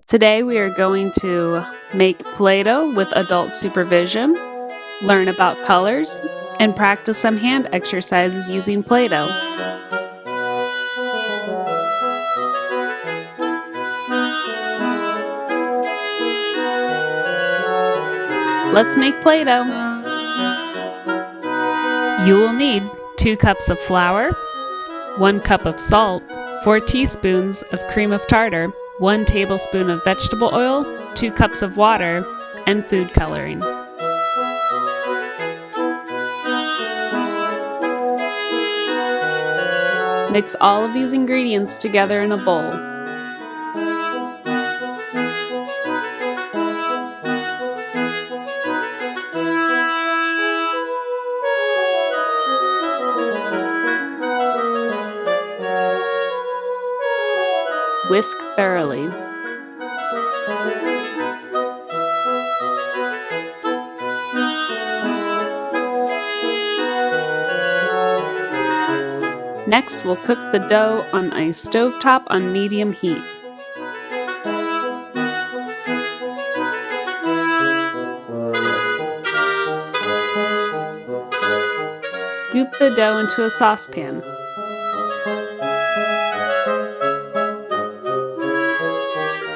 Today we are going to make Play-Doh with adult supervision, learn about colors, and practice some hand exercises using Play-Doh. Let's make Play-Doh. You will need 2 cups of flour, 1 cup of salt, 4 teaspoons of cream of tartar, 1 tablespoon of vegetable oil, 2 cups of water, and food coloring. Mix all of these ingredients together in a bowl. Whisk thoroughly. Next, we'll cook the dough on a stovetop on medium heat. Scoop the dough into a saucepan.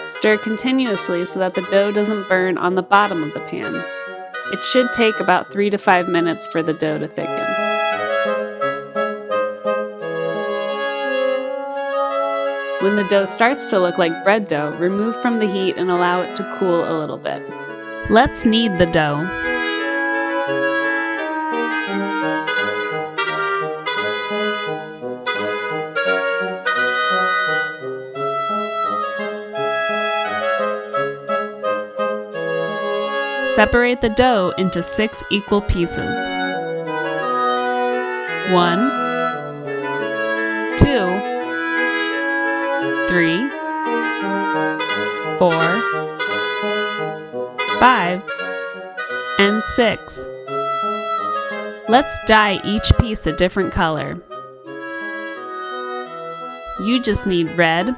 Stir continuously so that the dough doesn't burn on the bottom of the pan. It should take about 3 to 5 minutes for the dough to thicken. When the dough starts to look like bread dough, remove from the heat and allow it to cool a little bit. Let's knead the dough. Separate the dough into 6 equal pieces. 1, 2, 3, 4, 5, and 6. Let's dye each piece a different color. You just need red,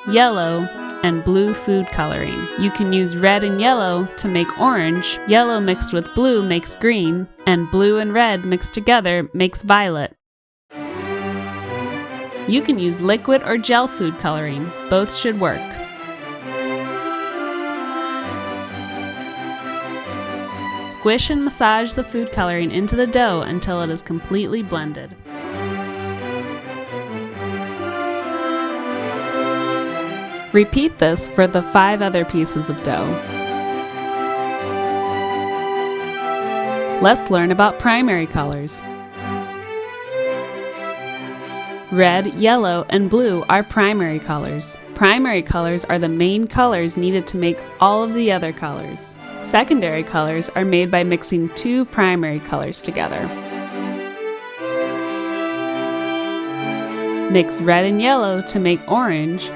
yellow, and blue food coloring. You can use red and yellow to make orange, yellow mixed with blue makes green, and blue and red mixed together makes violet. You can use liquid or gel food coloring. Both should work. Squish and massage the food coloring into the dough until it is completely blended. Repeat this for the 5 other pieces of dough. Let's learn about primary colors. Red, yellow, and blue are primary colors. Primary colors are the main colors needed to make all of the other colors. Secondary colors are made by mixing 2 primary colors together. Mix red and yellow to make orange,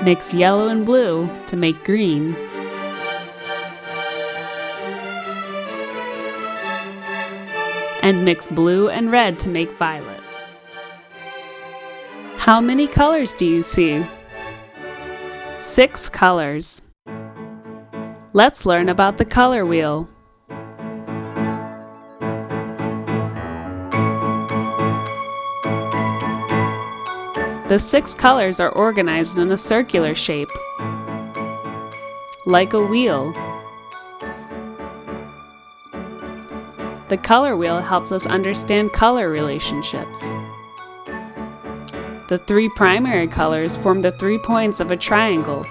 mix yellow and blue to make green, and mix blue and red to make violet. How many colors do you see? 6 colors. Let's learn about the color wheel. The 6 colors are organized in a circular shape, like a wheel. The color wheel helps us understand color relationships. The 3 primary colors form the 3 points of a triangle.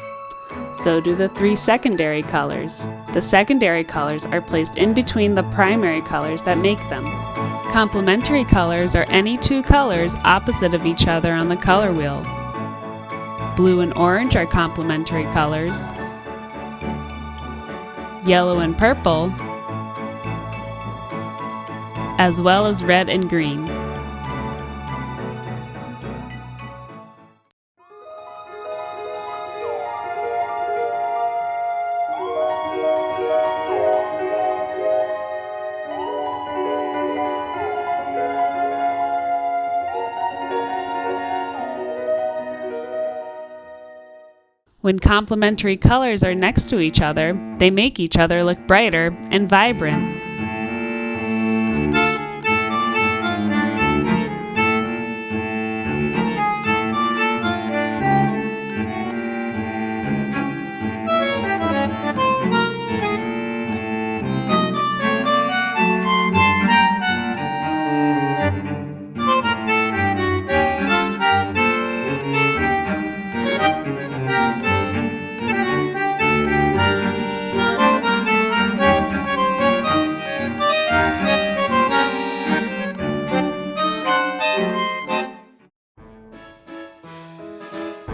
So do the 3 secondary colors. The secondary colors are placed in between the primary colors that make them. Complementary colors are any 2 colors opposite of each other on the color wheel. Blue and orange are complementary colors. Yellow and purple, as well as red and green. When complementary colors are next to each other, they make each other look brighter and vibrant.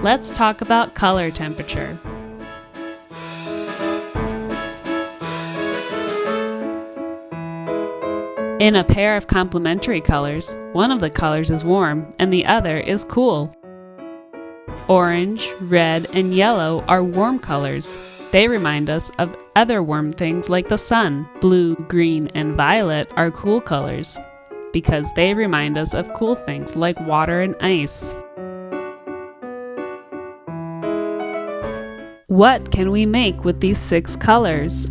Let's talk about color temperature. In a pair of complementary colors, one of the colors is warm and the other is cool. Orange, red, and yellow are warm colors. They remind us of other warm things like the sun. Blue, green, and violet are cool colors because they remind us of cool things like water and ice. What can we make with these 6 colors?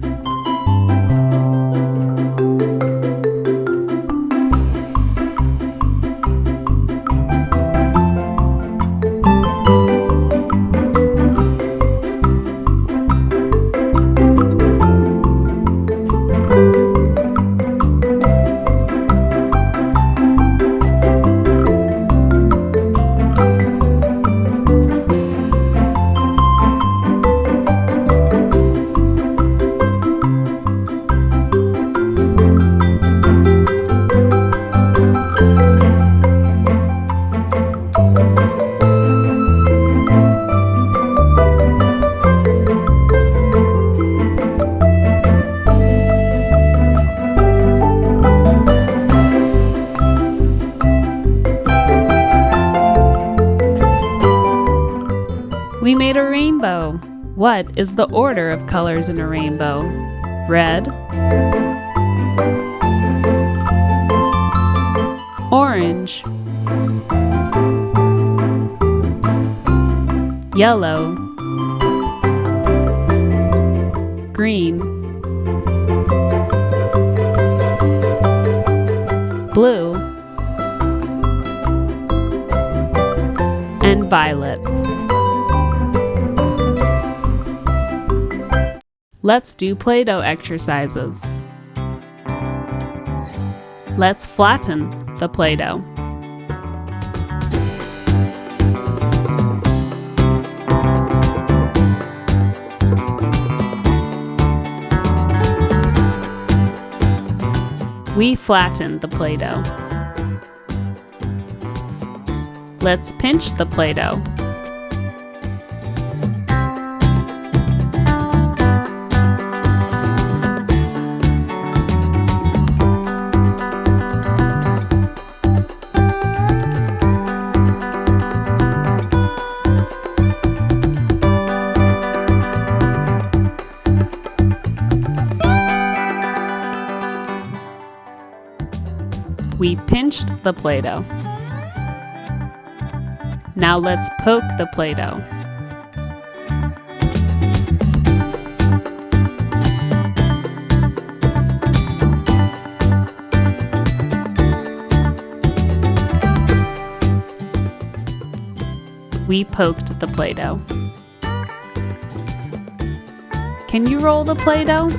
We made a rainbow. What is the order of colors in a rainbow? Red, orange, yellow, green, blue, and violet. Let's do Play-Doh exercises. Let's flatten the Play-Doh. We flatten the Play-Doh. Let's pinch the Play-Doh. We pinched the Play-Doh. Now let's poke the Play-Doh. We poked the Play-Doh. Can you roll the Play-Doh?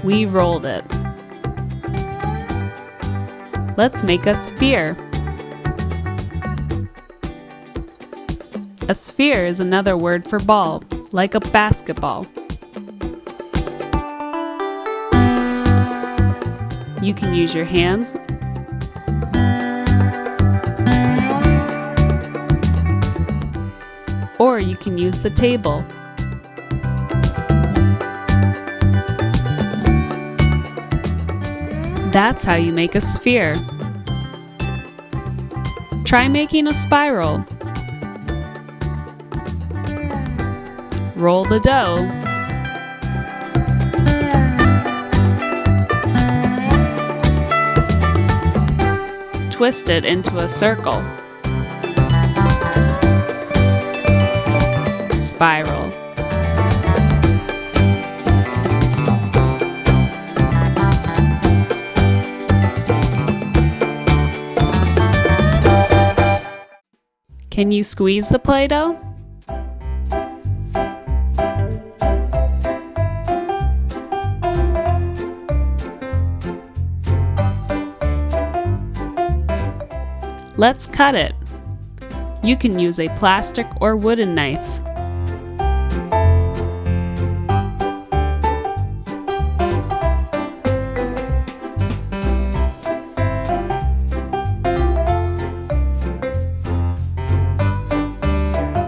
We rolled it. Let's make a sphere. A sphere is another word for ball, like a basketball. You can use your hands or you can use the table. That's how you make a sphere. Try making a spiral. Roll the dough. Twist it into a circle. Spiral. Can you squeeze the Play-Doh? Let's cut it. You can use a plastic or wooden knife.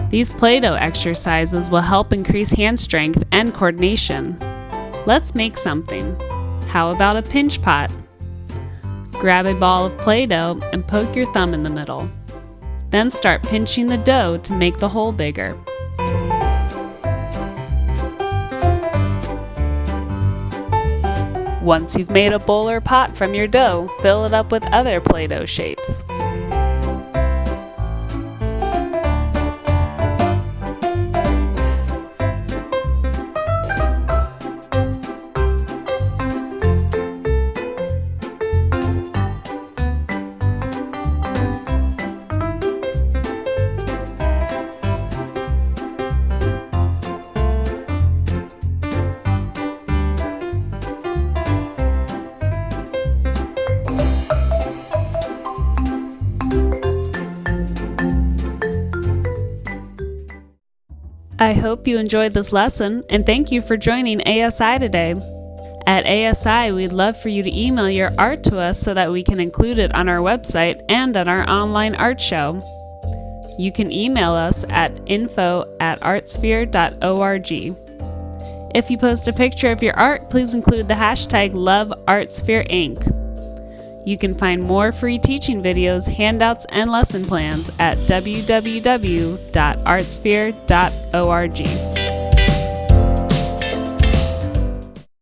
These Play-Doh exercises will help increase hand strength and coordination. Let's make something. How about a pinch pot? Grab a ball of Play-Doh and poke your thumb in the middle. Then start pinching the dough to make the hole bigger. Once you've made a bowl or pot from your dough, fill it up with other Play-Doh shapes. I hope you enjoyed this lesson, and thank you for joining ASI today. At ASI, we'd love for you to email your art to us so that we can include it on our website and on our online art show. You can email us at info@artsphere.org. If you post a picture of your art, please include the hashtag #LoveArtsphereInc. You can find more free teaching videos, handouts, and lesson plans at www.artsphere.org.